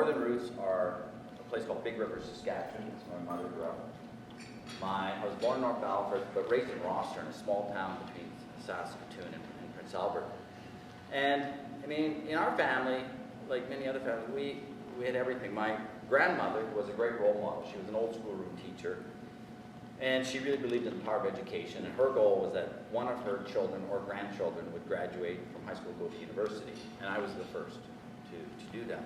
northern roots are a place called Big River, Saskatchewan. That's where my mother grew up. I was born in North Battleford, but raised in Rossiter, in a small town between Saskatoon and Prince Albert. And I mean, in our family, like many other families, we had everything. My grandmother was a great role model. She was an old schoolroom teacher, and she really believed in the power of education. And her goal was that one of her children or grandchildren would graduate from high school and go to university. And I was the first to do that.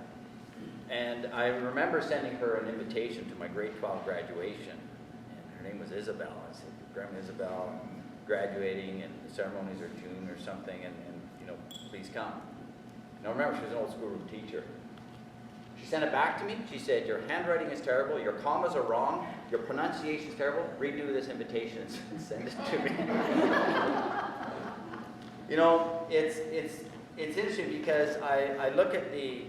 And I remember sending her an invitation to my grade 12 graduation. And her name was Isabel. I said, Grandma Isabel, I'm graduating, and the ceremonies are June or something, and please come. Now remember, she was an old schoolroom teacher. She sent it back to me. She said, your handwriting is terrible, your commas are wrong, your pronunciation is terrible, redo this invitation and send it to me. It's interesting because I look at the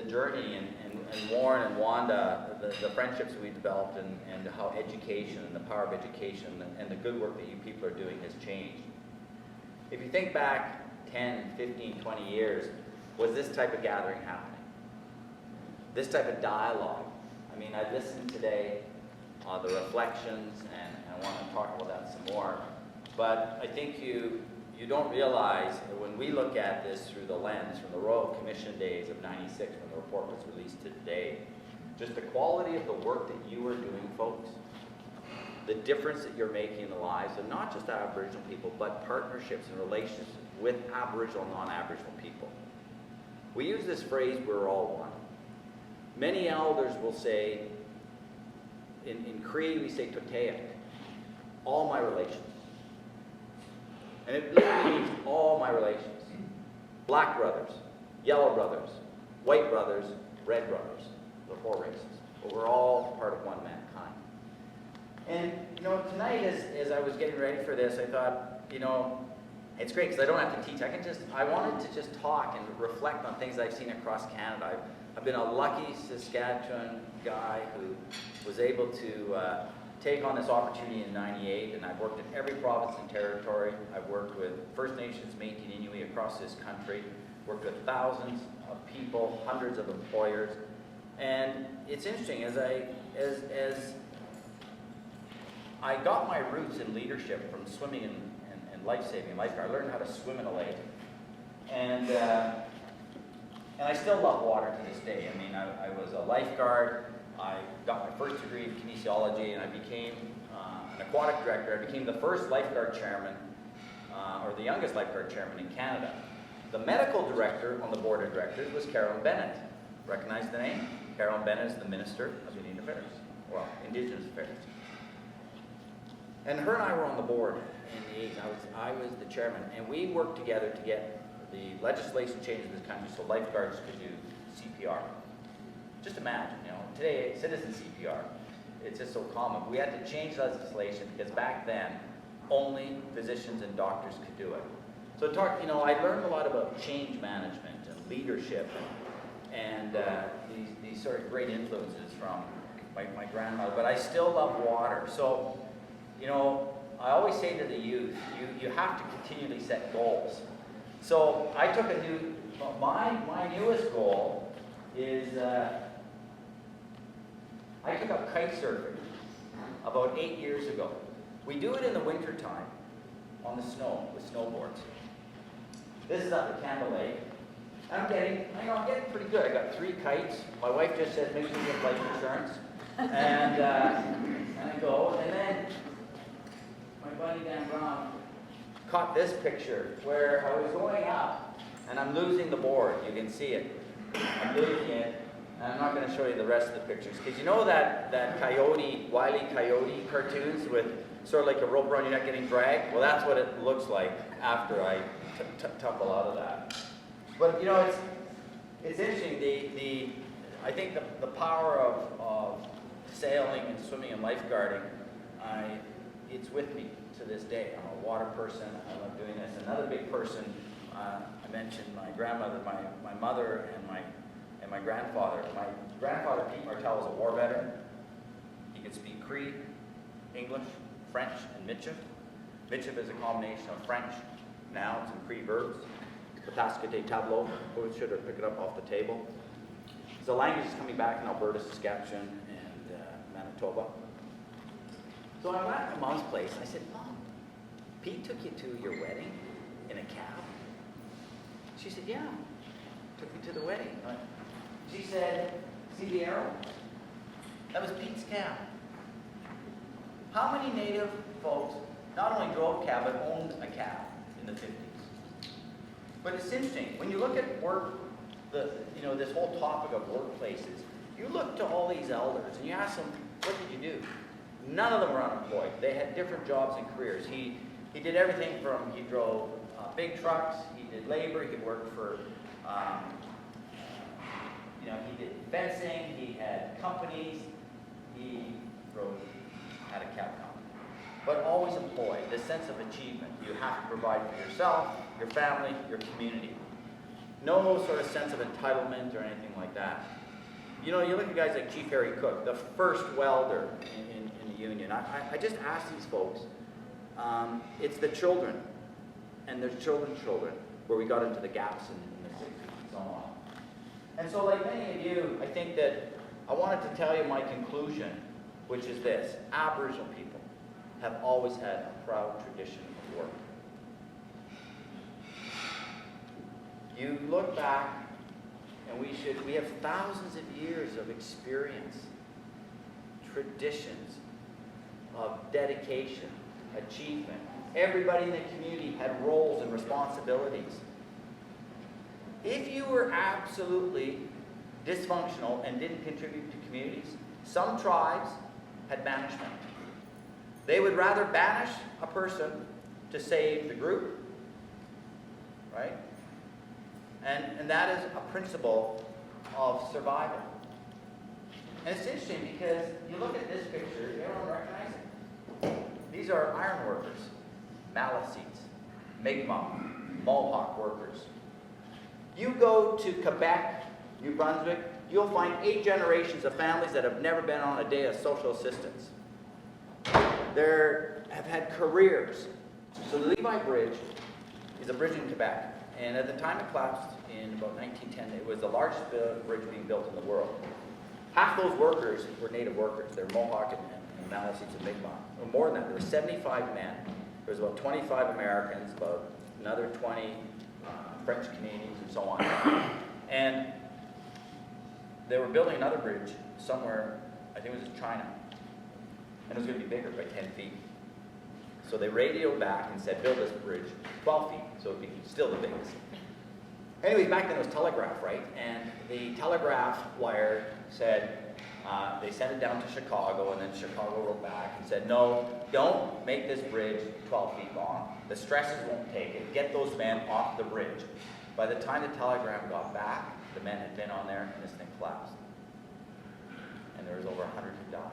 journey and Warren and Wanda, the friendships we developed and how education and the power of education and the good work that you people are doing has changed. If you think back 10, 15, 20 years, was this type of gathering happening? This type of dialogue? I mean, I listened today, the reflections, and I want to talk about that some more. But I think you don't realize that when we look at this through the lens from the Royal Commission days of '96, when the report was released to today, just the quality of the work that you are doing, folks, the difference that you're making in the lives of not just Aboriginal people, but partnerships and relationships with Aboriginal and non-Aboriginal people. We use this phrase, we're all one. Many elders will say, in Cree we say Toteak, all my relations. And it literally means all my relations. Black brothers, yellow brothers, white brothers, red brothers, the four races. But we're all part of one mankind. And tonight as I was getting ready for this, I thought, it's great because I don't have to teach. I wanted to just talk and reflect on things I've seen across Canada. I've been a lucky Saskatchewan guy who was able to take on this opportunity in '98, and I've worked in every province and territory. I've worked with First Nations, Métis, and Inuit across this country, worked with thousands of people, hundreds of employers. And it's interesting, as I got my roots in leadership from swimming and life-saving, lifeguard. I learned how to swim in a lake. And I still love water to this day. I mean, I was a lifeguard. I got my first degree in kinesiology, and I became an aquatic director. I became the first lifeguard chairman, or the youngest lifeguard chairman in Canada. The medical director on the board of directors was Carolyn Bennett. Recognize the name? Carolyn Bennett is the Minister of Indian Affairs, well, Indigenous Affairs. And her and I were on the board in the 80s. I was the chairman, and we worked together to get the legislation changed in this country so lifeguards could do CPR. Just imagine, today, citizen CPR, it's just so common. We had to change legislation because back then, only physicians and doctors could do it. So I learned a lot about change management and leadership and these sort of great influences from my grandmother, but I still love water. So, I always say to the youth, you have to continually set goals. So I took my newest goal is, I took up kite surfing about 8 years ago. We do it in the winter time on the snow with snowboards. This is up at Campbell Lake. I'm getting pretty good. I got 3 kites. My wife just said, make sure you get life insurance. And I go, and then my buddy Dan Brown caught this picture where I was going up and I'm losing the board. You can see it. I'm losing it. And I'm not going to show you the rest of the pictures because you know that coyote, Wile E. Coyote cartoons with sort of like a rope around your neck getting dragged? Well, that's what it looks like after I tumble out of that. But it's interesting. I think the power of sailing and swimming and lifeguarding, it's with me to this day. I'm a water person. I love doing this. Another big person, I mentioned my grandmother, my mother, and my grandfather. My grandfather, Pete Martel, was a war veteran. He could speak Cree, English, French, and Michif. Michif is a combination of French nouns and Cree verbs. Pataskate tableau. Who should have picked it up off the table? So language is coming back in Alberta, Saskatchewan, and Manitoba. So I'm at my mom's place. I said, Mom, Pete took you to your wedding in a cab? She said, yeah, took me to the wedding. She said, see the arrow? That was Pete's cab. How many Native folks not only drove cab, but owned a cab in the 50s? But it's interesting, when you look at work, this whole topic of workplaces, you look to all these elders and you ask them, what did you do? None of them were unemployed. They had different jobs and careers. He did everything from, he drove big trucks, he did labor, he could work for, he did fencing, he had companies, he had a cab company. But always employed, this sense of achievement. You have to provide for yourself, your family, your community. No sort of sense of entitlement or anything like that. You look at guys like Chief Harry Cook, the first welder in the Union. I just ask these folks, it's the children and their children's children where we got into the gaps in the 60s and so on. And so like many of you, I think that I wanted to tell you my conclusion, which is this: Aboriginal people have always had a proud tradition of work. You look back, and we have thousands of years of experience, traditions of dedication, achievement. Everybody in the community had roles and responsibilities. If you were absolutely dysfunctional and didn't contribute to communities, some tribes had banishment. They would rather banish a person to save the group, right? And that is a principle of survival. And it's interesting because you look at this picture, everyone recognizes it. These are iron workers, Maliseets, Mi'kmaq, Mohawk workers. You go to Quebec, New Brunswick, you'll find 8 generations of families that have never been on a day of social assistance. They have had careers. So the Levi Bridge is a bridge in Quebec. And at the time it collapsed in about 1910, it was the largest bridge being built in the world. Half those workers were Native workers. They were Mohawk and Maliseets and Mi'kmaq. Or more than that, there were 75 men. There was about 25 Americans, about another 20 French Canadians, and so on. And they were building another bridge somewhere, I think it was in China. And it was going to be bigger by 10 feet. So they radioed back and said, build this bridge 12 feet, so it would be still the biggest. Anyways, back then it was telegraph, right? And the telegraph wire said, they sent it down to Chicago, and then Chicago wrote back and said, no, don't make this bridge 12 feet long. The stresses won't take it. Get those men off the bridge. By the time the telegram got back, the men had been on there, and this thing collapsed. And there was over 100 who died.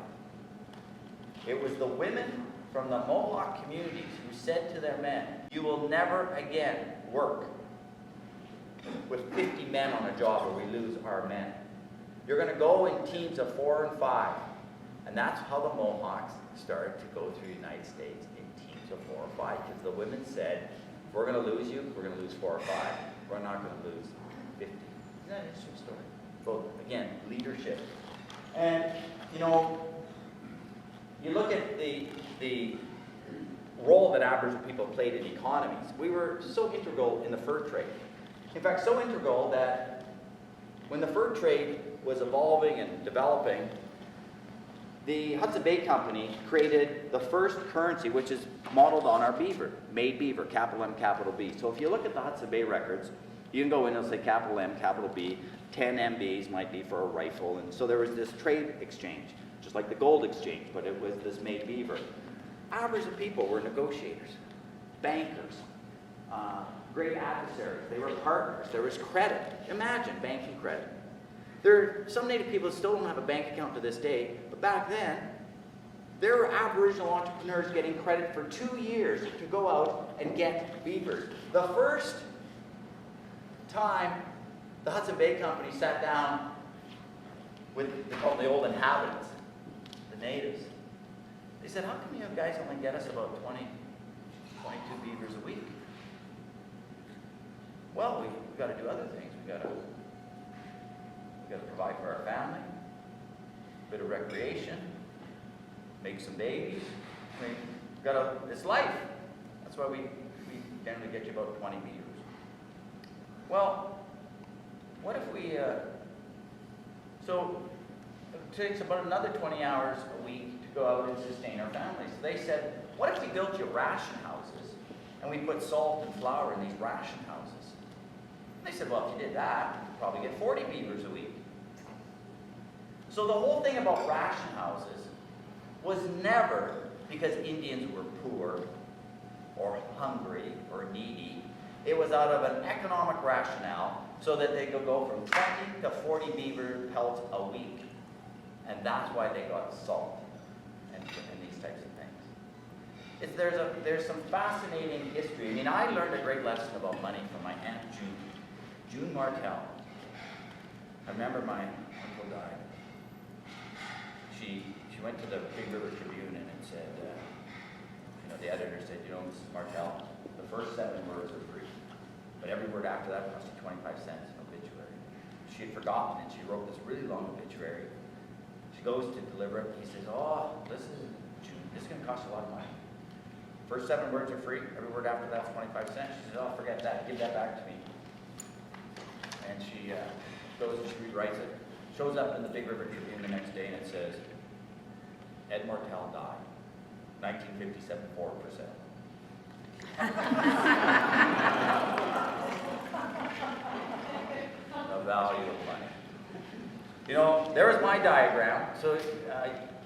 It was the women from the Mohawk communities who said to their men, you will never again work with 50 men on a job or we lose our men. You're going to go in teams of 4 and 5. And that's how the Mohawks started to go through the United States in teams of 4 or 5, because the women said, if we're going to lose you, we're going to lose 4 or 5. We're not going to lose 50. Isn't that an interesting story? Both, again, leadership. And, you look at the role that Aboriginal people played in economies. We were so integral in the fur trade. In fact, so integral that when the fur trade was evolving and developing, the Hudson Bay Company created the first currency, which is modeled on our beaver, made beaver, capital M, capital B. So if you look at the Hudson Bay records, you can go in and say capital M, capital B, 10 MBs might be for a rifle. And so there was this trade exchange, just like the gold exchange, but it was this made beaver. Aboriginal people were negotiators, bankers, great adversaries. They were partners. There was credit. Imagine banking credit. There are some Native people that still don't have a bank account to this day, but back then, there were Aboriginal entrepreneurs getting credit for 2 years to go out and get beavers. The first time the Hudson Bay Company sat down with the old inhabitants, the natives, they said, how come you guys only get us about 22 beavers a week? Well, we've got to do other things. We've got to We've got to provide for our family, a bit of recreation, make some babies. I mean, it's life. That's why we generally get you about 20 meters. Well, what if we, so it takes about another 20 hours a week to go out and sustain our families. So they said, what if we built you ration houses and we put salt and flour in these ration houses? And they said, well, if you did that, you'd probably get 40 beavers a week. So the whole thing about ration houses was never because Indians were poor or hungry or needy. It was out of an economic rationale so that they could go from 20 to 40 beaver pelts a week. And that's why they got salt and these types of things. There's some fascinating history. I mean, I learned a great lesson about money from my Aunt June Martell. I remember my uncle died. She went to the Big River Tribune and it said, the editor said, Mrs. Martell, the first 7 words are free, but every word after that cost you 25 cents, an obituary. She had forgotten, and she wrote this really long obituary. She goes to deliver it. He says, oh, this is going to cost you a lot of money. First 7 words are free, every word after that's 25 cents. She says, oh, forget that, give that back to me. And she goes and she rewrites it. Shows up in the Big River Tribune the next day, and it says, Ed Martell died. 1957, 4%. The value of money. There was my diagram. So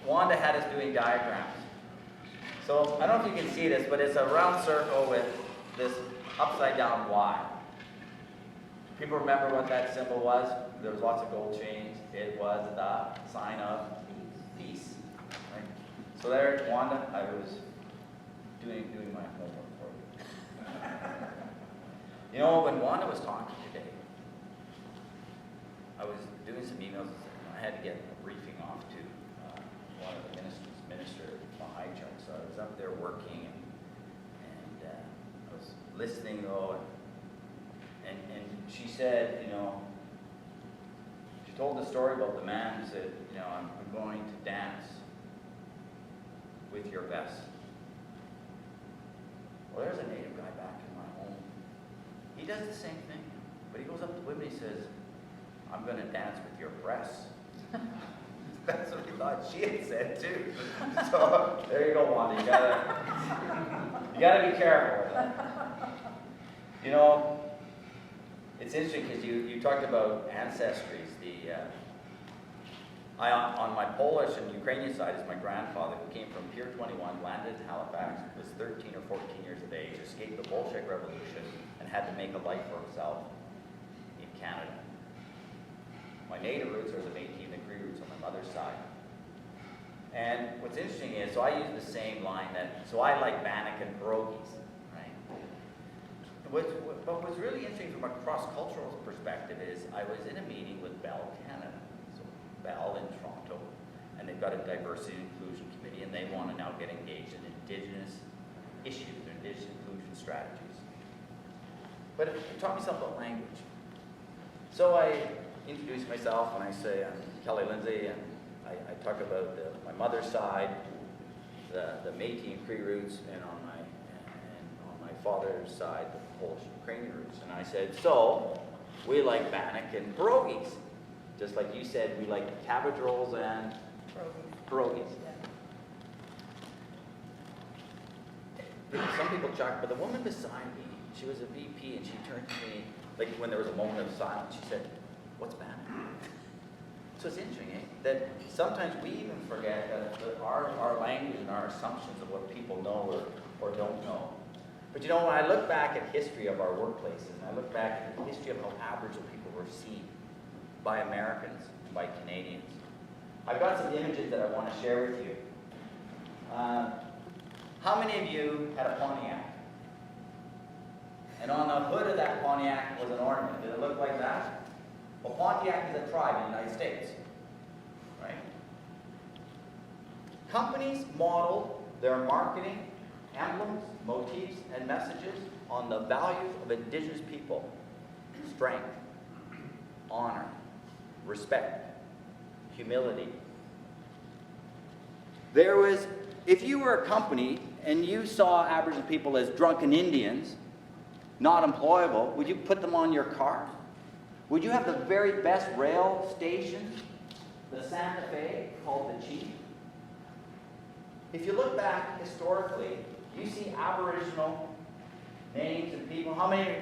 Wanda had us doing diagrams. So I don't know if you can see this, but it's a round circle with this upside down Y. People remember what that symbol was? There was lots of gold chains. It was the sign of peace. So there, Wanda, I was doing my homework for you. When Wanda was talking today, I was doing some emails. I had to get a briefing off to one of the minister Cowichan. So I was up there working, and I was listening though, and she said, she told the story about the man who said, I'm going to dance with your best. Well, there's a native guy back in my home. He does the same thing, but he goes up to women and he says, I'm going to dance with your breasts. That's what he thought she had said too. So there you go, Wanda. You gotta be careful with that. It's interesting because you talked about ancestries. On my Polish and Ukrainian side is my grandfather, who came from Pier 21, landed in Halifax, was 13 or 14 years of age, escaped the Bolshevik Revolution, and had to make a life for himself in Canada. My native roots are the Métis and the Cree roots on my mother's side. And what's interesting is, so I use the same line so I like bannock and pierogies, right? But what's really interesting from a cross-cultural perspective is I was in a meeting with Bell Canada. Bell in Toronto, and they've got a diversity and inclusion committee, and they want to now get engaged in Indigenous issues, Indigenous inclusion strategies. But it taught me something about language. So I introduce myself, and I say I'm Kelly Lendsay, and I talk about my mother's side, the Métis and Cree roots, and on my father's side, the Polish and Ukrainian roots. And I said, so we like bannock and pierogies. Just like you said, we like cabbage rolls and pierogies. Yeah. Some people chuck, but the woman beside me, she was a VP, and she turned to me, like when there was a moment of silence, she said, what's bannock? So it's interesting, that sometimes we even forget that our language and our assumptions of what people know or don't know. But when I look back at history of our workplaces, and I look back at the history of how Aboriginal people were seen, by Americans, by Canadians. I've got some images that I want to share with you. How many of you had a Pontiac? And on the hood of that Pontiac was an ornament. Did it look like that? Well, Pontiac is a tribe in the United States, right? Companies model their marketing, emblems, motifs, and messages on the values of Indigenous people: strength, honor, respect, humility. There was, if you were a company and you saw Aboriginal people as drunken Indians, not employable, would you put them on your car? Would you have the very best rail station, the Santa Fe, called the Chief? If you look back historically, you see Aboriginal names and people. How many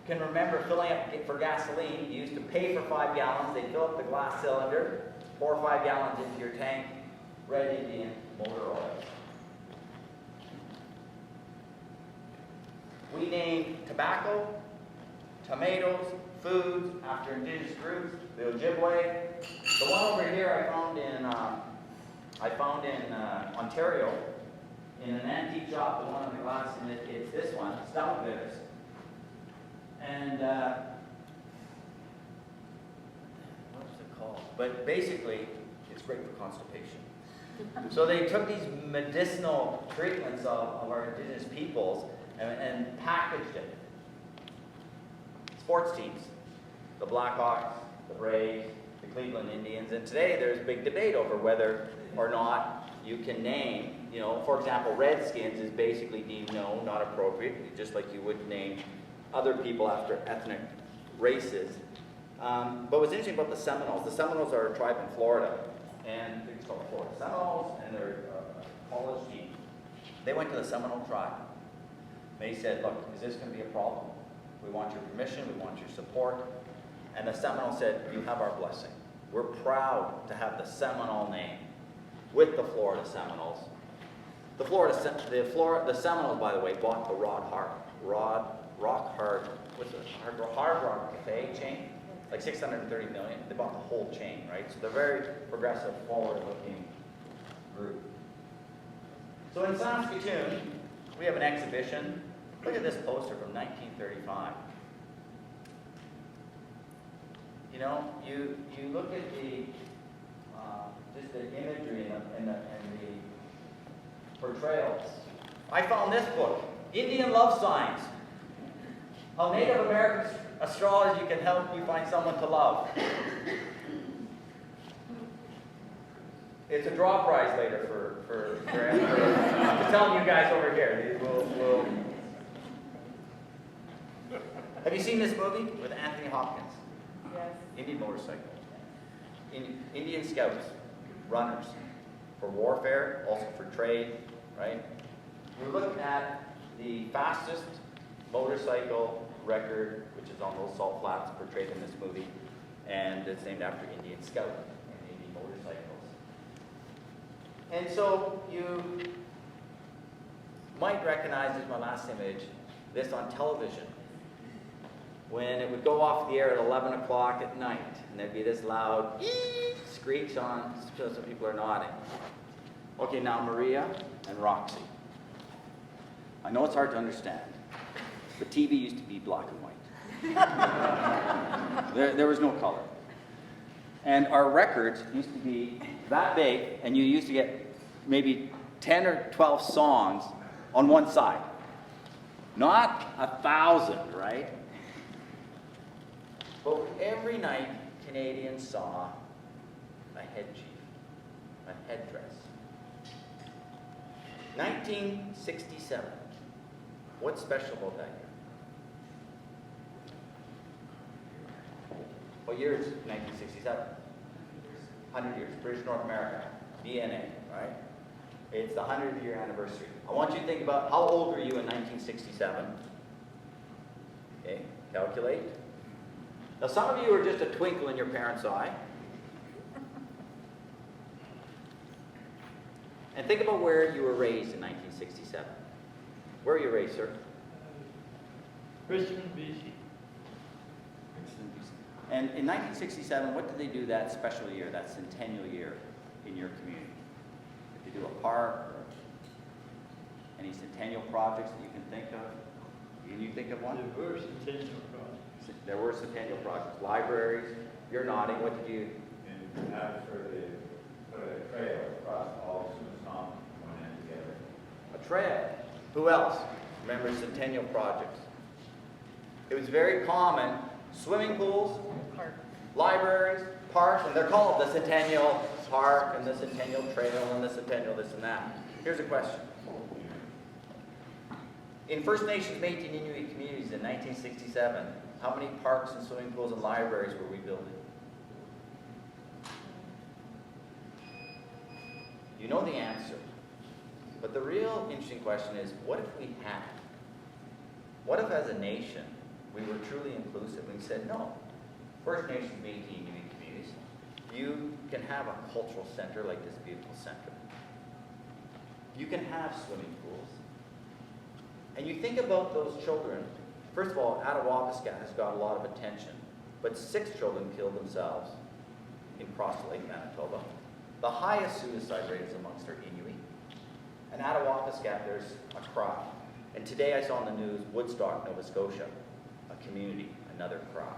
can remember filling up for gasoline? You used to pay for 5 gallons. They'd fill up the glass cylinder, pour 5 gallons into your tank, Red Indian motor oil. We named tobacco, tomatoes, foods after indigenous groups. The Ojibwe. The one over here I found in Ontario in an antique shop. The one on the glass, and it's this one, stomach bitters. And what's it called? But basically, it's great for constipation. So they took these medicinal treatments of our indigenous peoples and packaged it. Sports teams, the Blackhawks, the Braves, the Cleveland Indians, and today there's big debate over whether or not you can name, for example, Redskins is basically deemed no, not appropriate, just like you would name other people after ethnic races. But what's interesting about the Seminoles are a tribe in Florida, and I think it's called Florida Seminoles, and they're a college team. They went to the Seminole tribe. They said, look, is this going to be a problem? We want your permission, we want your support. And the Seminole said, you have our blessing. We're proud to have the Seminole name with the Florida Seminoles. The Seminoles, by the way, bought the Rock Hard Rock Cafe chain, like $630 million. They bought the whole chain, right? So they're very progressive, forward-looking group. So in Saskatoon, we have an exhibition. Look at this poster from 1935. You look at the just the imagery and the portrayals. I found this book, Indian Love Signs. How Native American astrology can help you find someone to love. It's a draw prize later for I'm telling you guys over here. We'll Have you seen this movie with Anthony Hopkins? Yes. Indian motorcycle. Indian scouts, runners, for warfare, also for trade, right? We're looking at the fastest motorcycle record, which is on those salt flats portrayed in this movie, and it's named after Indian Scout and Indian motorcycles. And so you might recognize, this is my last image, this on television. When it would go off the air at 11 o'clock at night, and there'd be this loud screech on, so some people are nodding. Okay, now Maria and Roxy. I know it's hard to understand, but TV used to be black and white. There was no color. And our records used to be that big, and you used to get maybe 10 or 12 songs on one side. Not 1,000, right? But every night, Canadians saw a head chief, a headdress. 1967. What's special about that year? What year is 1967? 100 years. British North America. DNA, right? It's the 100th year anniversary. I want you to think about how old were you in 1967? Okay, calculate. Now, some of you are just a twinkle in your parents' eye. And think about where you were raised in 1967. Where were you raised, sir? Richmond, BC. And in 1967, what did they do that special year, that centennial year in your community? Did they do a park or any centennial projects that you can think of? Can you think of one? There were centennial projects. There were centennial projects. Libraries. You're nodding. What did you? And after they put a trail across all Summit went in together. A trail. Who else remembers centennial projects? It was very common. Swimming pools, libraries, parks, and they're called the Centennial Park and the Centennial Trail and the Centennial this and that. Here's a question. In First Nations Métis and Inuit communities in 1967, how many parks and swimming pools and libraries were we building? You know the answer. But the real interesting question is, what if we had? What if as a nation, we were truly inclusive and we said, no, First Nations Métis and Inuit communities, you can have a cultural center like this beautiful center. You can have swimming pools. And you think about those children. First of all, Attawapiskat has got a lot of attention, but 6 children killed themselves in Cross Lake, Manitoba. The highest suicide rate is amongst our Inuit. And Attawapiskat, there's a cry. And today I saw in the news, Woodstock, Nova Scotia, a community, another cry.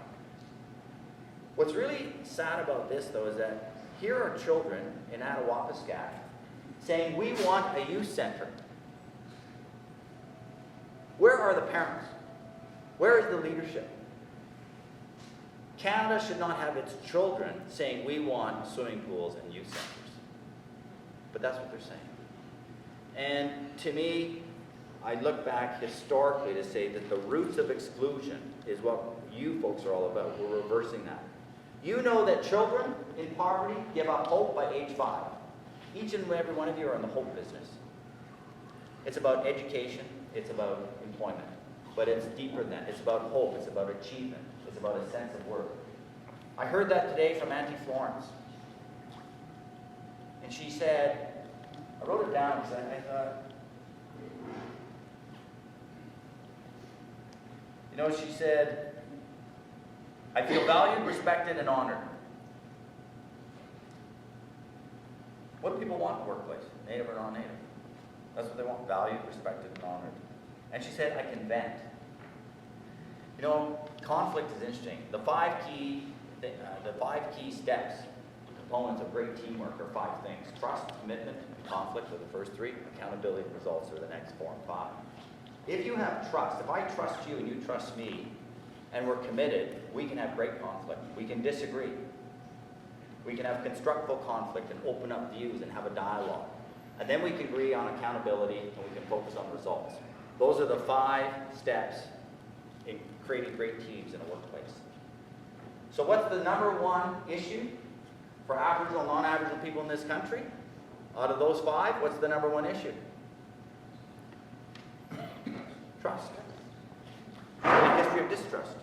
What's really sad about this, though, is that here are children in Attawapiskat saying, we want a youth center. Where are the parents? Where is the leadership? Canada should not have its children saying, we want swimming pools and youth centers. But that's what they're saying. And to me, I look back historically to say that the roots of exclusion is what you folks are all about. We're reversing that. You know that children in poverty give up hope by age 5. Each and every one of you are in the hope business. It's about education. It's about employment. But it's deeper than that. It's about hope. It's about achievement. It's about a sense of worth. I heard that today from Auntie Florence. And she said, I wrote it down because I thought, you know, she said, I feel valued, respected, and honored. What do people want in the workplace, native or non-native? That's what they want, valued, respected, and honored. And she said, I can vent. You know, conflict is interesting. The five key steps, components of great teamwork are 5 things. Trust, commitment, and conflict are the first 3. Accountability and results are the next 4 and 5. If you have trust, if I trust you and you trust me, and we're committed, we can have great conflict. We can disagree. We can have constructive conflict and open up views and have a dialogue. And then we can agree on accountability and we can focus on results. Those are the 5 steps in creating great teams in a workplace. So what's the #1 issue for Aboriginal and non-Aboriginal people in this country? Out of those 5, what's the #1 issue? Trust. A history of distrust.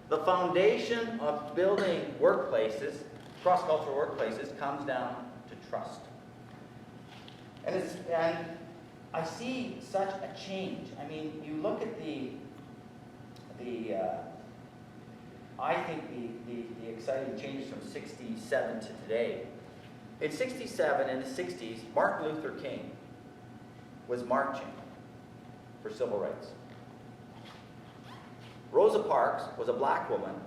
The foundation of building workplaces, cross-cultural workplaces, comes down to trust. And I see such a change. I mean, you look at I think the exciting changes from 67 to today. In 67 and the 60s, Martin Luther King was marching for civil rights. Rosa Parks was a black woman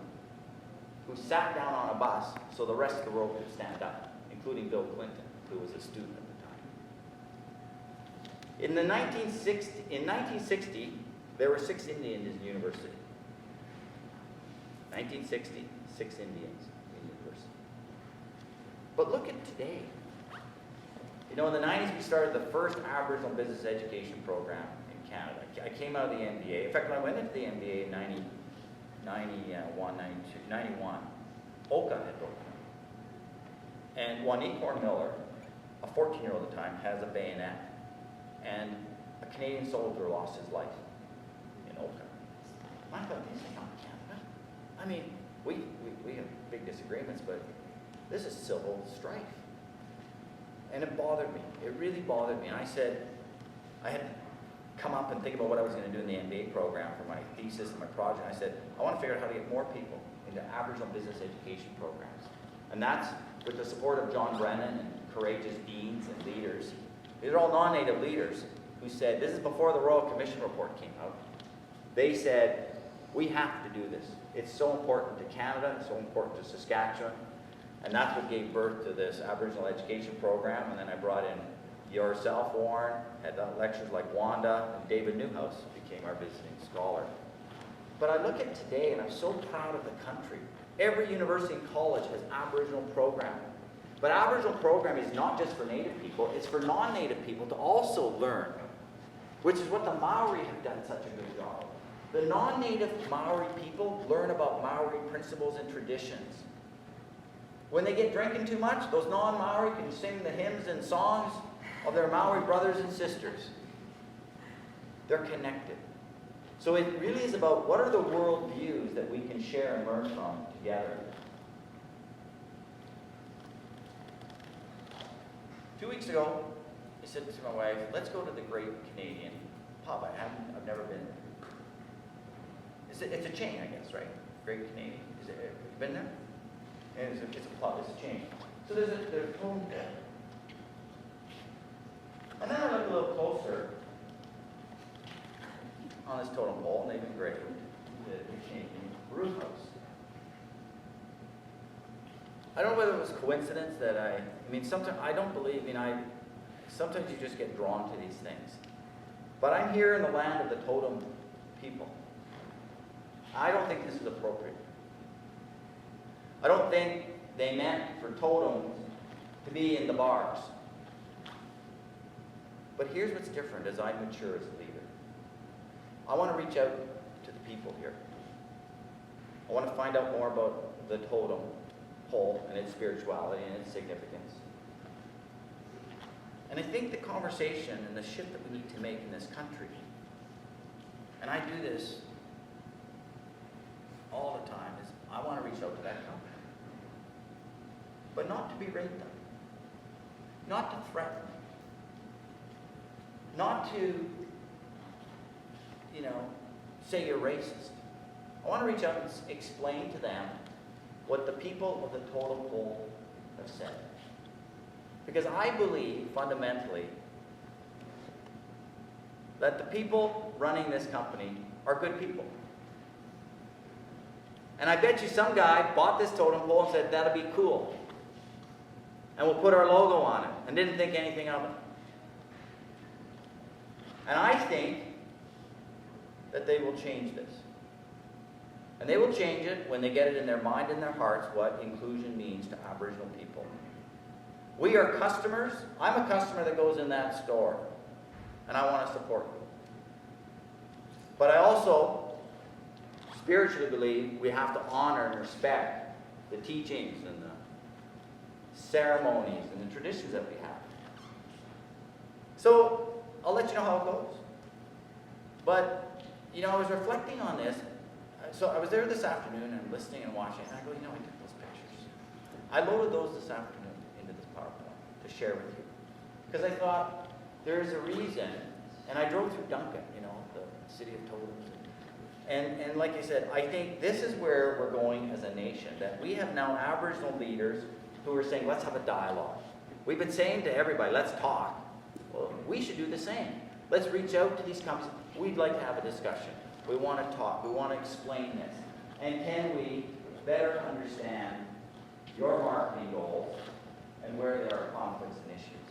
who sat down on a bus so the rest of the world could stand up, including Bill Clinton, who was a student at the time. In 1960, there were 6 Indians in university. 1960, 6 Indians in university. But look at today. You know, in the 90s, we started the first Aboriginal business education program in Canada. I came out of the MBA. In fact, when I went into the MBA in 91, Oka had broken up. And Juanique Miller, a 14-year-old at the time, has a bayonet. And a Canadian soldier lost his life in Oka. I thought, this is not Canada. I mean, we have big disagreements, but this is civil strife. And it bothered me. It really bothered me. And I said, I had to come up and think about what I was going to do in the MBA program for my thesis and my project. I said, I want to figure out how to get more people into Aboriginal business education programs. And that's with the support of John Brennan and courageous deans and leaders. These are all non-native leaders who said, this is before the Royal Commission report came out. They said, we have to do this. It's so important to Canada, it's so important to Saskatchewan. And that's what gave birth to this Aboriginal education program. And then I brought in yourself, Warren, had lectures like Wanda, and David Newhouse became our visiting scholar. But I look at today and I'm so proud of the country. Every university and college has Aboriginal programming. But Aboriginal programming is not just for Native people, it's for non-Native people to also learn, which is what the Maori have done such a good job. The non-Native Maori people learn about Maori principles and traditions. When they get drinking too much, those non-Maori can sing the hymns and songs of their Maori brothers and sisters. They're connected. So it really is about what are the world views that we can share and learn from together. 2 weeks ago, I said to my wife, let's go to the Great Canadian Pub. I've never been there. It's a chain, I guess, right? Great Canadian. Have you been there? And it's a pub, it's a chain. So there's a totem there. And then I look a little closer on this totem pole, and they've engraved the Canadian Brew House. I don't know whether it was coincidence that sometimes I don't believe, sometimes you just get drawn to these things. But I'm here in the land of the totem people. I don't think this is appropriate. I don't think they meant for totems to be in the bars. But here's what's different as I mature as a leader. I want to reach out to the people here. I want to find out more about the totem pole and its spirituality and its significance. And I think the conversation and the shift that we need to make in this country, and I do this all the time, is I want to reach out to that company. But not to berate them. Not to threaten them. Not to, say you're racist. I want to reach out and explain to them what the people of the totem pole have said. Because I believe, fundamentally, that the people running this company are good people. And I bet you some guy bought this totem pole and said, that'll be cool. And we'll put our logo on it, and didn't think anything of it. And I think that they will change this. And they will change it when they get it in their mind and their hearts what inclusion means to Aboriginal people. We are customers. I'm a customer that goes in that store, and I want to support you. But I also spiritually believe we have to honor and respect the teachings and the ceremonies and the traditions that we have. So I'll let you know how it goes. But, I was reflecting on this. So I was there this afternoon and listening and watching, and I go, I took those pictures. I loaded those this afternoon into this PowerPoint to share with you. Because I thought, there's a reason, and I drove through Duncan, the city of totems. And like you said, I think this is where we're going as a nation, that we have now Aboriginal leaders who are saying, let's have a dialogue. We've been saying to everybody, let's talk. Well, we should do the same. Let's reach out to these companies. We'd like to have a discussion. We want to talk. We want to explain this. And can we better understand your marketing goals and where there are conflicts and issues?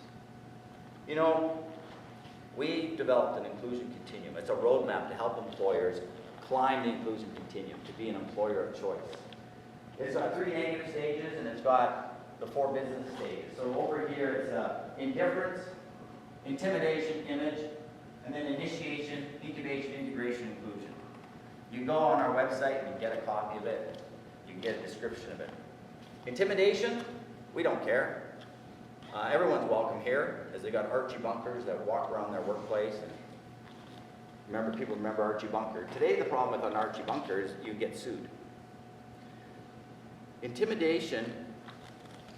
We developed an inclusion continuum. It's a roadmap to help employers climb the inclusion continuum, to be an employer of choice. It's got 3 negative stages, and it's got the 4 business stages. So over here, it's indifference, intimidation, image, and then initiation, incubation, integration, inclusion. You can go on our website and you get a copy of it. You can get a description of it. Intimidation, we don't care. Everyone's welcome here, as they got Archie bunkers that walk around their workplace. And people remember Archie Bunker. Today, the problem with an Archie Bunker is you get sued. Intimidation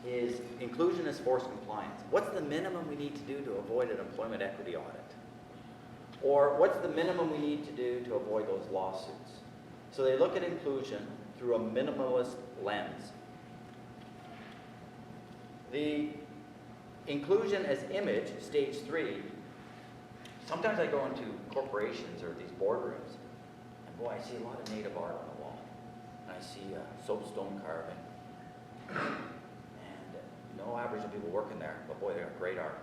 is inclusion as forced compliance. What's the minimum we need to do to avoid an employment equity audit? Or what's the minimum we need to do to avoid those lawsuits? So they look at inclusion through a minimalist lens. The inclusion as image, stage 3, sometimes I go into corporations or these boardrooms, and boy, I see a lot of native art on the wall. And I see soapstone carving. And no Aboriginal people working there, but boy, they got great art.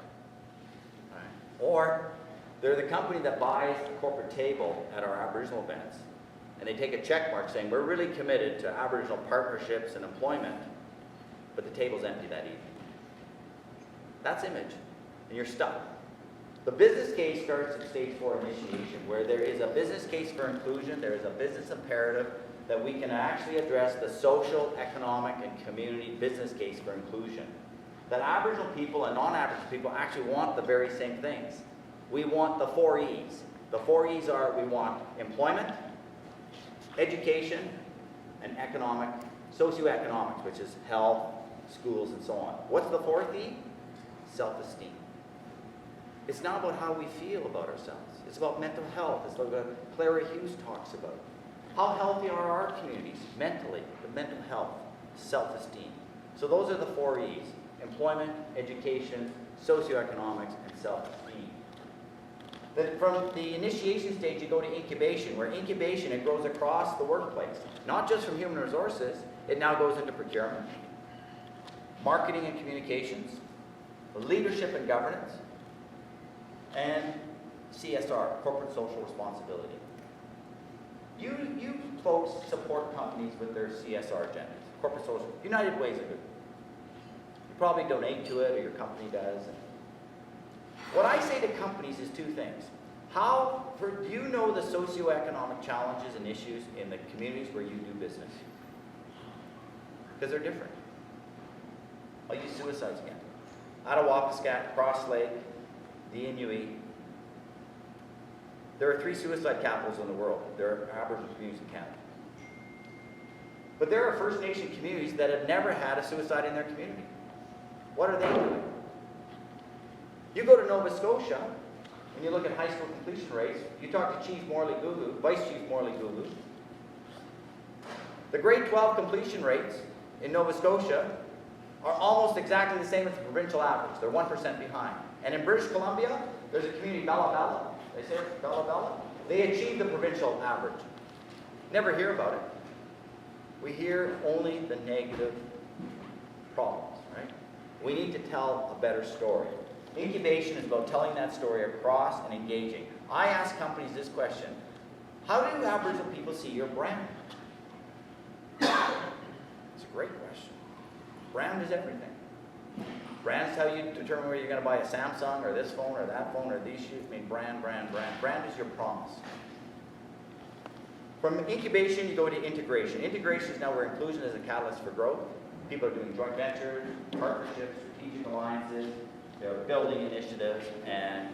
All right. Or they're the company that buys the corporate table at our Aboriginal events, and they take a check mark saying, we're really committed to Aboriginal partnerships and employment, but the table's empty that evening. That's image, and you're stuck. The business case starts at stage 4 initiation, where there is a business case for inclusion, there is a business imperative that we can actually address the social, economic, and community business case for inclusion. That Aboriginal people and non-Aboriginal people actually want the very same things. We want the 4 E's. The 4 E's are, we want employment, education, and socioeconomics, which is health, schools, and so on. What's the 4th E? Self-esteem. It's not about how we feel about ourselves. It's about mental health. It's what Clara Hughes talks about. How healthy are our communities mentally, the mental health, self-esteem. So those are the 4 E's: employment, education, socioeconomics, and self-esteem. Then from the initiation stage, you go to incubation, where incubation, it grows across the workplace. Not just from human resources, it now goes into procurement, marketing and communications, leadership and governance, and CSR, corporate social responsibility. You folks support companies with their CSR agendas, corporate social. United Way is a good. You probably donate to it, or your company does. What I say to companies is 2 things. Do you know the socioeconomic challenges and issues in the communities where you do business? Because they're different. I'll use suicides again. Attawapiskat, Cross Lake, the Inuit. There are 3 suicide capitals in the world. There are Aboriginal communities in Canada. But there are First Nation communities that have never had a suicide in their community. What are they doing? You go to Nova Scotia, and you look at high school completion rates, you talk to Chief Morley Gulu, Vice Chief Morley Gulu. The grade 12 completion rates in Nova Scotia are almost exactly the same as the provincial average. They're 1% behind. And in British Columbia, there's a community, Bella Bella. They say it, Bella Bella. They achieved the provincial average. Never hear about it. We hear only the negative problems, right? We need to tell a better story. Incubation is about telling that story across and engaging. I ask companies this question: how do Aboriginal people see your brand? It's a great question. Brand is everything. Brand's how you determine whether you're going to buy a Samsung or this phone or that phone or these shoes. I mean, brand. Brand is your promise. From incubation, you go to integration. Integration is now where inclusion is a catalyst for growth. People are doing joint ventures, partnerships, strategic alliances. They're building initiatives, and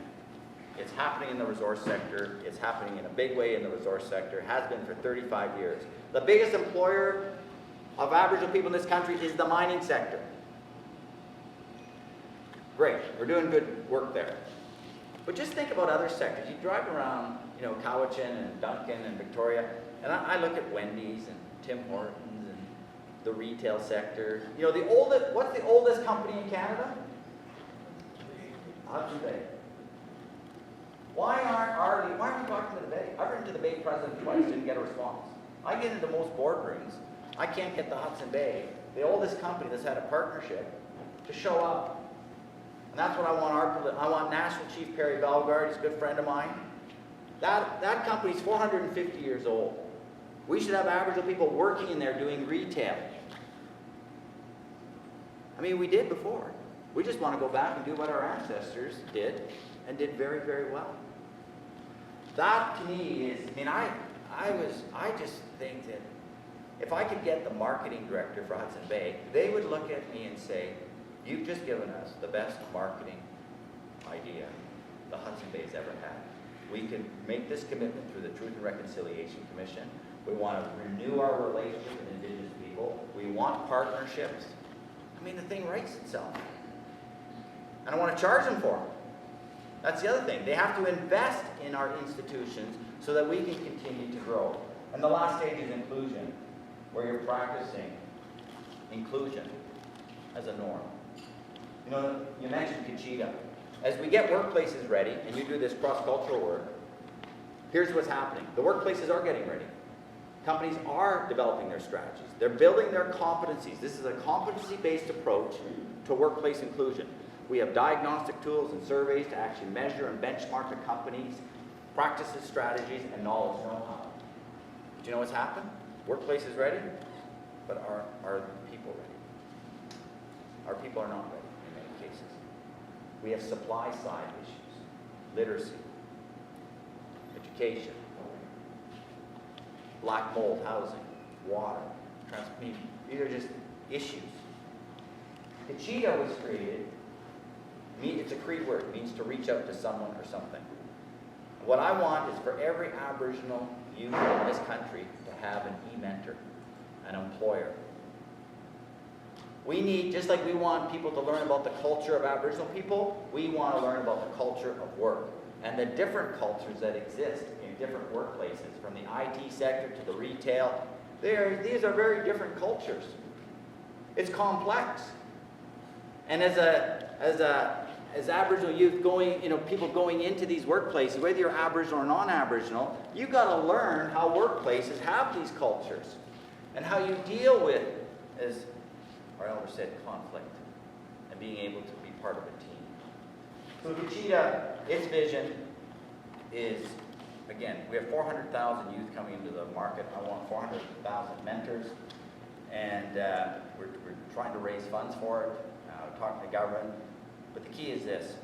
it's happening in the resource sector. It's happening in a big way in the resource sector. It has been for 35 years. The biggest employer of Aboriginal people in this country is the mining sector. Great, we're doing good work there. But just think about other sectors. You drive around, Cowichan and Duncan and Victoria, and I look at Wendy's and Tim Hortons and the retail sector. What's the oldest company in Canada? Hudson Bay. Why aren't we talking to the Bay? I've written to the Bay president twice, didn't get a response. I get into most boardrooms. I can't get the Hudson Bay, the oldest company that's had a partnership, to show up. And that's what I want. I want National Chief Perry Bellegarde, he's a good friend of mine. That company's 450 years old. We should have Aboriginal people working in there doing retail. I mean, we did before. We just want to go back and do what our ancestors did, and did very, very well. That to me is, I just think that if I could get the marketing director for Hudson Bay, they would look at me and say, you've just given us the best marketing idea the Hudson Bay's ever had. We can make this commitment through the Truth and Reconciliation Commission. We want to renew our relationship with Indigenous people. We want partnerships. The thing writes itself. And I want to charge them for it. That's the other thing. They have to invest in our institutions so that we can continue to grow. And the last stage is inclusion, where you're practicing inclusion as a norm. You mentioned Kachita. As we get workplaces ready, and you do this cross-cultural work, here's what's happening. The workplaces are getting ready. Companies are developing their strategies. They're building their competencies. This is a competency-based approach to workplace inclusion. We have diagnostic tools and surveys to actually measure and benchmark the company's practices, strategies, and knowledge know-how. you know what's happened? Workplace is ready, but are people ready? Our people are not ready in many cases. We have supply side issues, literacy, education, black mold housing, water, transportation. These are just issues. Cowichan was created, it's a Cree word, it means to reach out to someone or something. What I want is for every Aboriginal youth in this country to have an e-mentor, an employer. We need, just like we want people to learn about the culture of Aboriginal people, we want to learn about the culture of work and the different cultures that exist in different workplaces, from the IT sector to the retail. These are very different cultures. It's complex. And as Aboriginal youth going, people going into these workplaces, whether you're Aboriginal or non-Aboriginal, you've got to learn how workplaces have these cultures and how you deal with, as our elder said, conflict and being able to be part of a team. So Cowichan, its vision is, again, we have 400,000 youth coming into the market. I want 400,000 mentors, and we're trying to raise funds for it, talking to government. But the key is this.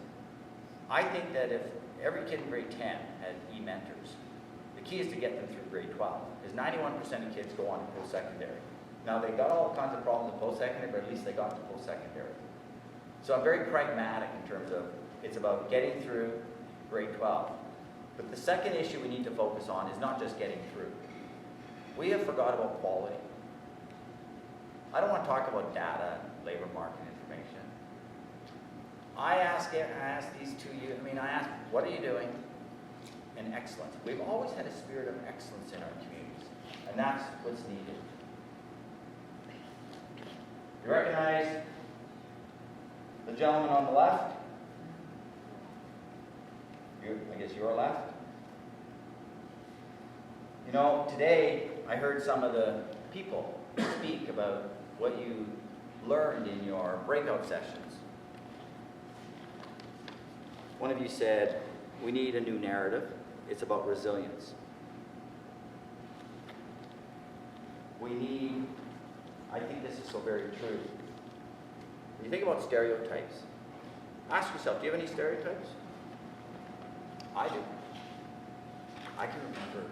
I think that if every kid in grade 10 had e-mentors, the key is to get them through grade 12, because 91% of kids go on to post-secondary. Now, they got all kinds of problems with post-secondary, but at least they got to post-secondary. So I'm very pragmatic in terms of, it's about getting through grade 12. But the second issue we need to focus on is not just getting through. We have forgot about quality. I don't want to talk about data, labor market information. I ask these two youth, I ask, what are you doing? And excellence. We've always had a spirit of excellence in our communities, and that's what's needed. You recognize the gentleman on the left? I guess your left. Today I heard some of the people speak about what you learned in your breakout sessions. One of you said, we need a new narrative. It's about resilience. I think this is so very true. When you think about stereotypes, ask yourself, do you have any stereotypes? I do. I can remember,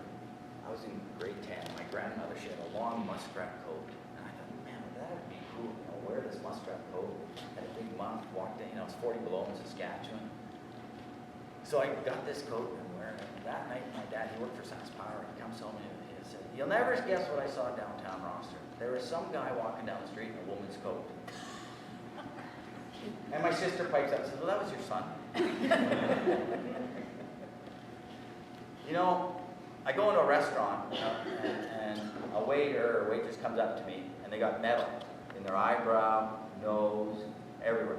I was in grade 10, my grandmother, she had a long muskrat coat, and I thought, man, that would be cool, wear this muskrat coat, had a big muff, walked in, it's 40 below in Saskatchewan. So I got this coat and I'm wearing it. That night, my dad, he worked for SAS Power, he comes home and he said, you'll never guess what I saw downtown Roster. There was some guy walking down the street in a woman's coat. And my sister pipes up and says, well, that was your son. I go into a restaurant and a waiter or waitress comes up to me and they got metal in their eyebrow, nose, everywhere.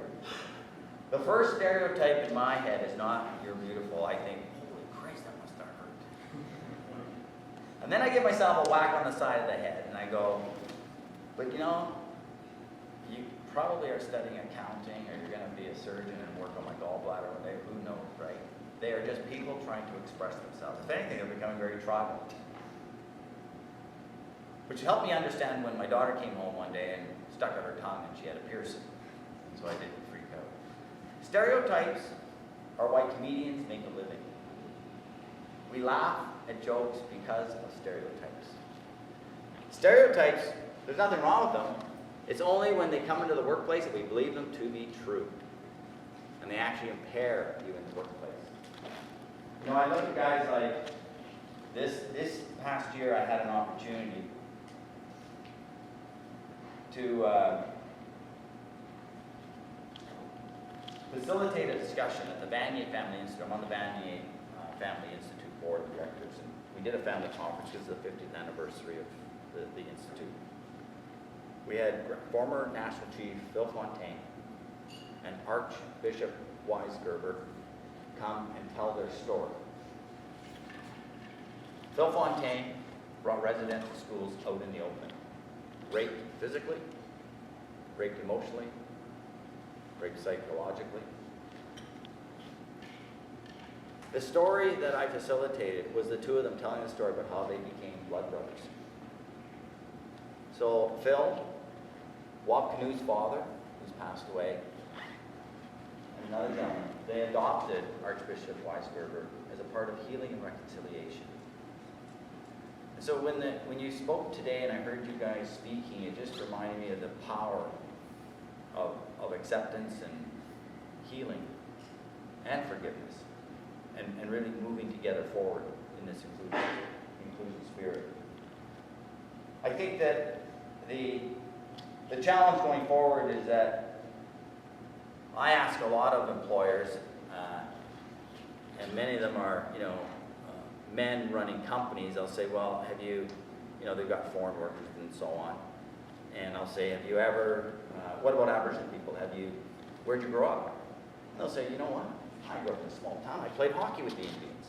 The first stereotype in my head is not, you're beautiful. I think, holy Christ, that must have hurt. And then I give myself a whack on the side of the head and I go, but you probably are studying accounting, or you're going to be a surgeon and work on my gallbladder one day. Who knows, right? They are just people trying to express themselves. If anything, they're becoming very tribal. Which helped me understand when my daughter came home one day and stuck out her tongue and she had a piercing. So I didn't freak out. Stereotypes are why comedians make a living. We laugh at jokes because of stereotypes. Stereotypes, there's nothing wrong with them. It's only when they come into the workplace that we believe them to be true. And they actually impair you in the workplace. I look at guys like this past year I had an opportunity to facilitate a discussion at the Vanier Family Institute. I'm on the Vanier Family Institute Board of Directors. And we did a family conference because it's the 50th anniversary of the Institute. We had former National Chief Phil Fontaine and Archbishop Weisgerber come and tell their story. Phil Fontaine brought residential schools out in the open. Raped physically, raped emotionally, raped psychologically. The story that I facilitated was the two of them telling the story about how they became blood brothers. So Phil, Wap Canu's father, who's passed away, and another gentleman, they adopted Archbishop Weisgerber as a part of healing and reconciliation. And so when you spoke today and I heard you guys speaking, it just reminded me of the power of acceptance and healing and forgiveness, and really moving together forward in this inclusive spirit. I think that the challenge going forward is that I ask a lot of employers, and many of them are, men running companies. I'll say, well, have you, they've got foreign workers and so on. And I'll say, have you ever, what about Aboriginal people? Where'd you grow up? And they'll say, you know what? I grew up in a small town. I played hockey with the Indians.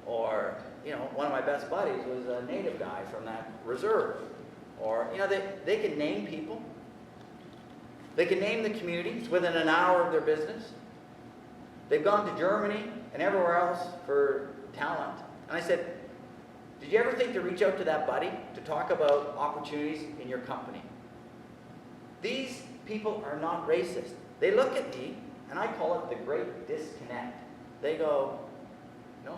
Or, one of my best buddies was a native guy from that reserve. Or, they can name people. They can name the communities within an hour of their business. They've gone to Germany and everywhere else for talent. And I said, did you ever think to reach out to that buddy to talk about opportunities in your company? These people are not racist. They look at me, and I call it the great disconnect. They go, no.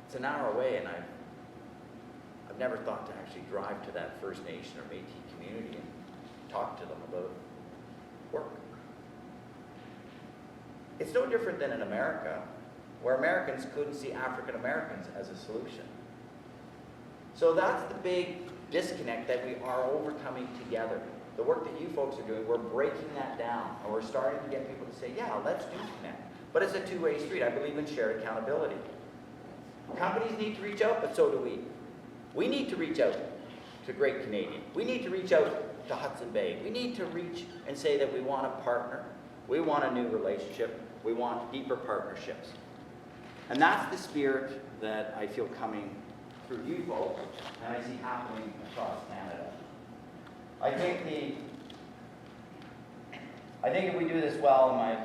It's an hour away, and I've never thought to actually drive to that First Nation or Métis community and talk to them about work. It's no different than in America, where Americans couldn't see African Americans as a solution. So that's the big disconnect that we are overcoming together. The work that you folks are doing, we're breaking that down, and we're starting to get people to say, yeah, let's do connect. But it's a two-way street. I believe in shared accountability. Companies need to reach out, but so do we. We need to reach out to Great Canadian. We need to reach out to Hudson Bay. We need to reach and say that we want a partner. We want a new relationship. We want deeper partnerships. And that's the spirit that I feel coming through you folks, and I see happening across Canada. I think if we do this well, my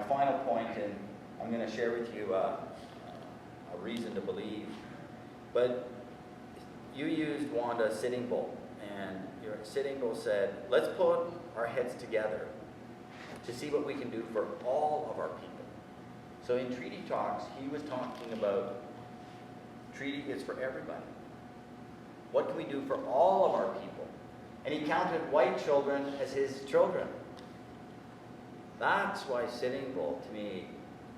final point, and I'm going to share with you a reason to believe, but you used Wanda Sitting Bull, and your Sitting Bull said, let's put our heads together to see what we can do for all of our people. So in Treaty Talks, he was talking about treaty is for everybody. What can we do for all of our people? And he counted white children as his children. That's why Sitting Bull, to me,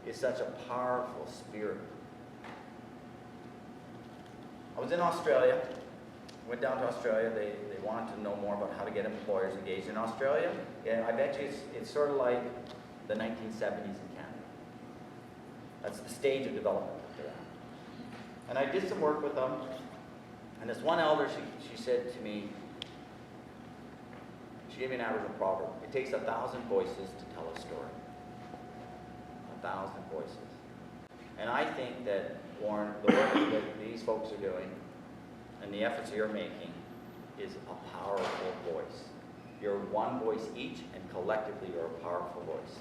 is such a powerful spirit. I was in Australia, went down to Australia. They wanted to know more about how to get employers engaged in Australia. Yeah, I bet you it's sort of like the 1970s in Canada. That's the stage of development that they're at. And I did some work with them, and this one elder, she said to me, she gave me an Aboriginal proverb. It takes 1,000 voices to tell a story. 1,000 voices. And I think that, Warren, the work that these folks are doing and the efforts you're making is a powerful voice. You're one voice each, and collectively you're a powerful voice.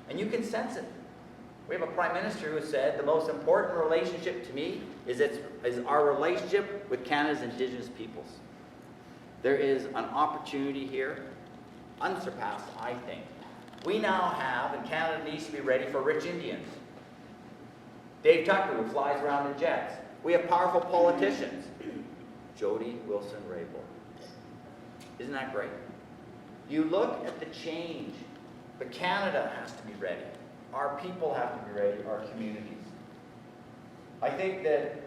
And you can sense it. We have a Prime Minister who said the most important relationship to me is our relationship with Canada's Indigenous peoples. There is an opportunity here, unsurpassed, I think. We now have, and Canada needs to be ready for rich Indians. Dave Tucker, who flies around in jets. We have powerful politicians. Jody Wilson-Raybould. Isn't that great? You look at the change, but Canada has to be ready. Our people have to be ready, our communities. I think that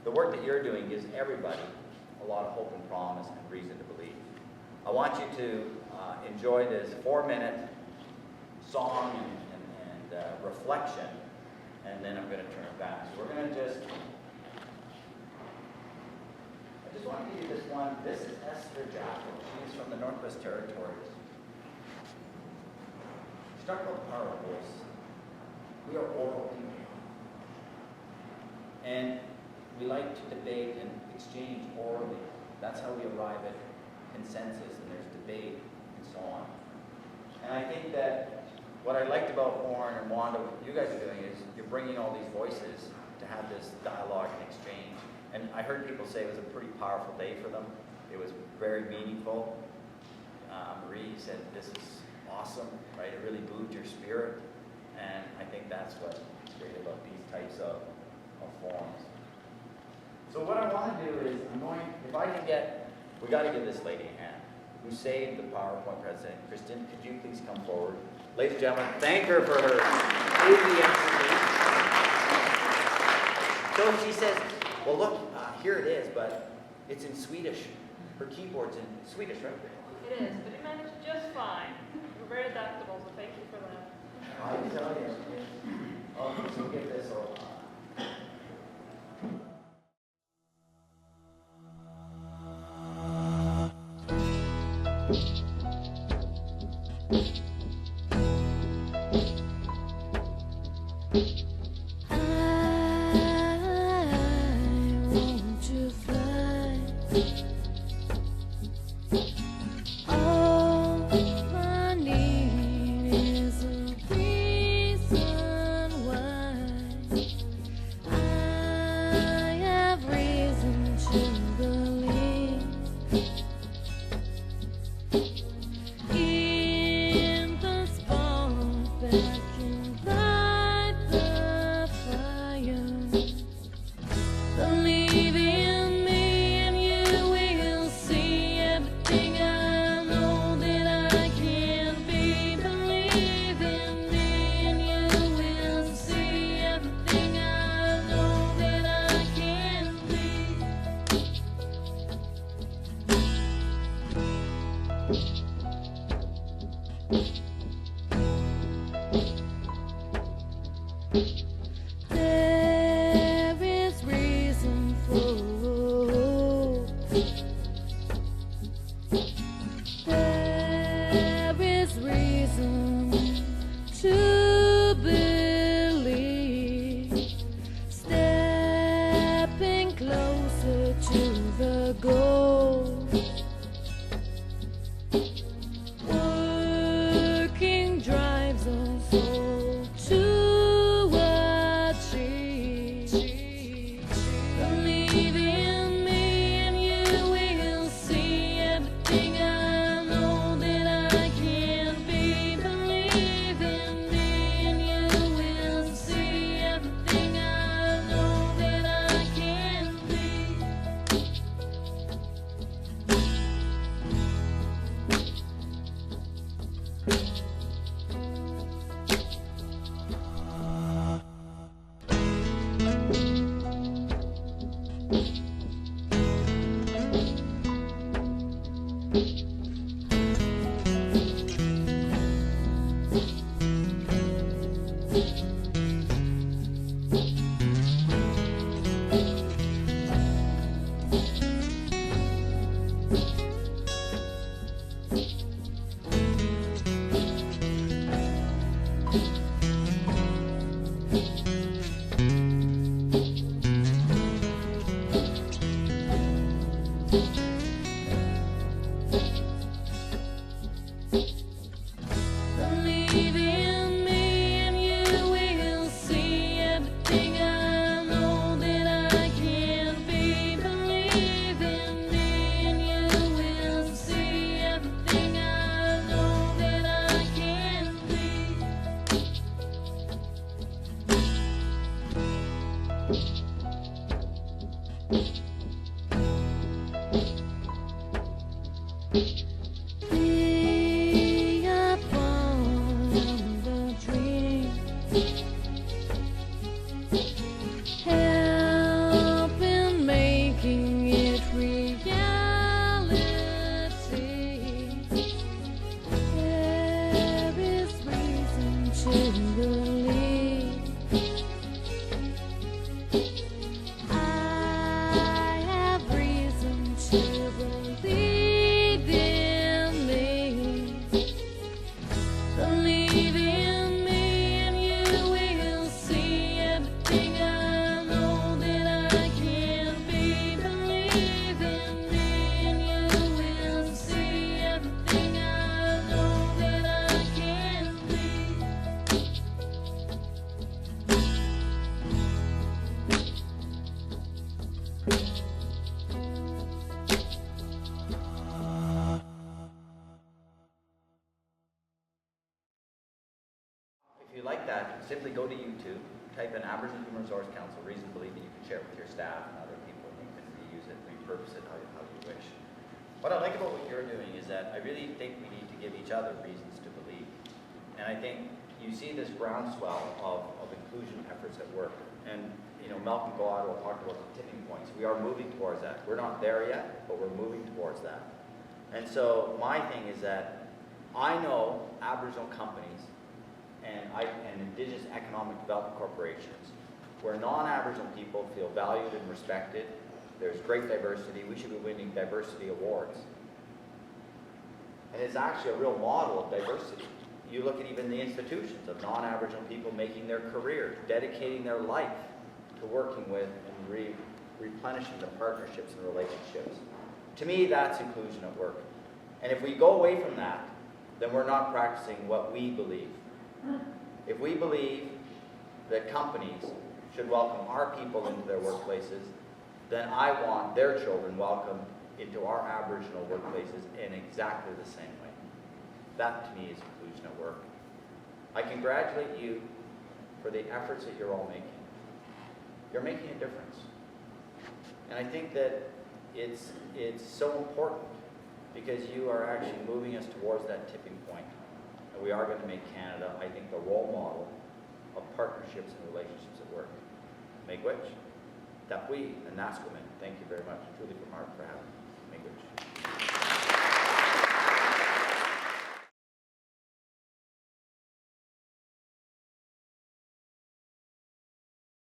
the work that you're doing gives everybody a lot of hope and promise and reason to believe. I want you to enjoy this 4-minute song and reflection, and then I'm going to turn it back. So we're going to I just want to give you this one. This is Esther Jackal. She's from the Northwest Territories. She's talking about the power of voice. We are oral people. And we like to debate and exchange orally. That's how we arrive at consensus, and there's debate and so on. And I think that what I liked about Warren and Wanda, what you guys are doing is you're bringing all these voices to have this dialogue and exchange. And I heard people say it was a pretty powerful day for them. It was very meaningful. Marie said, this is awesome, right? It really moved your spirit. And I think that's what's great about these types of forums. So what I want to do is, if I can get, we got to give this lady a hand, who saved the PowerPoint presentation. Kristen, could you please come forward? Ladies and gentlemen, thank her for her ABM. So she says, well look, here it is, but it's in Swedish. Her keyboard's in Swedish, right? It is, but it managed just fine. We're very adaptable, so thank you for that. I tell you. Oh, so get this over. you like that, simply go to YouTube, type in Aboriginal Human Resource Council, reason to believe that you can share it with your staff and other people, and you can reuse it, repurpose it how you wish. What I like about what you're doing is that I really think we need to give each other reasons to believe. And I think you see this groundswell of inclusion efforts at work. And you know, Malcolm Gladwell talked about the tipping points. We are moving towards that. We're not there yet, but we're moving towards that. And so my thing is that I know Aboriginal companies and Indigenous economic development corporations where non-Aboriginal people feel valued and respected. There's great diversity. We should be winning diversity awards. And it's actually a real model of diversity. You look at even the institutions of non-Aboriginal people making their careers, dedicating their life to working with and replenishing the partnerships and relationships. To me, that's inclusion at work. And if we go away from that, then we're not practicing what we believe. If we believe that companies should welcome our people into their workplaces, then I want their children welcomed into our Aboriginal workplaces in exactly the same way. That, to me, is inclusion at work. I congratulate you for the efforts that you're all making. You're making a difference. And I think that it's so important because you are actually moving us towards that tipping point. And we are going to make Canada, I think, the role model of partnerships and relationships at work. Miigwech, Tapui, and Nasquemin, thank you very much. Truly from heart for having me. Miigwech.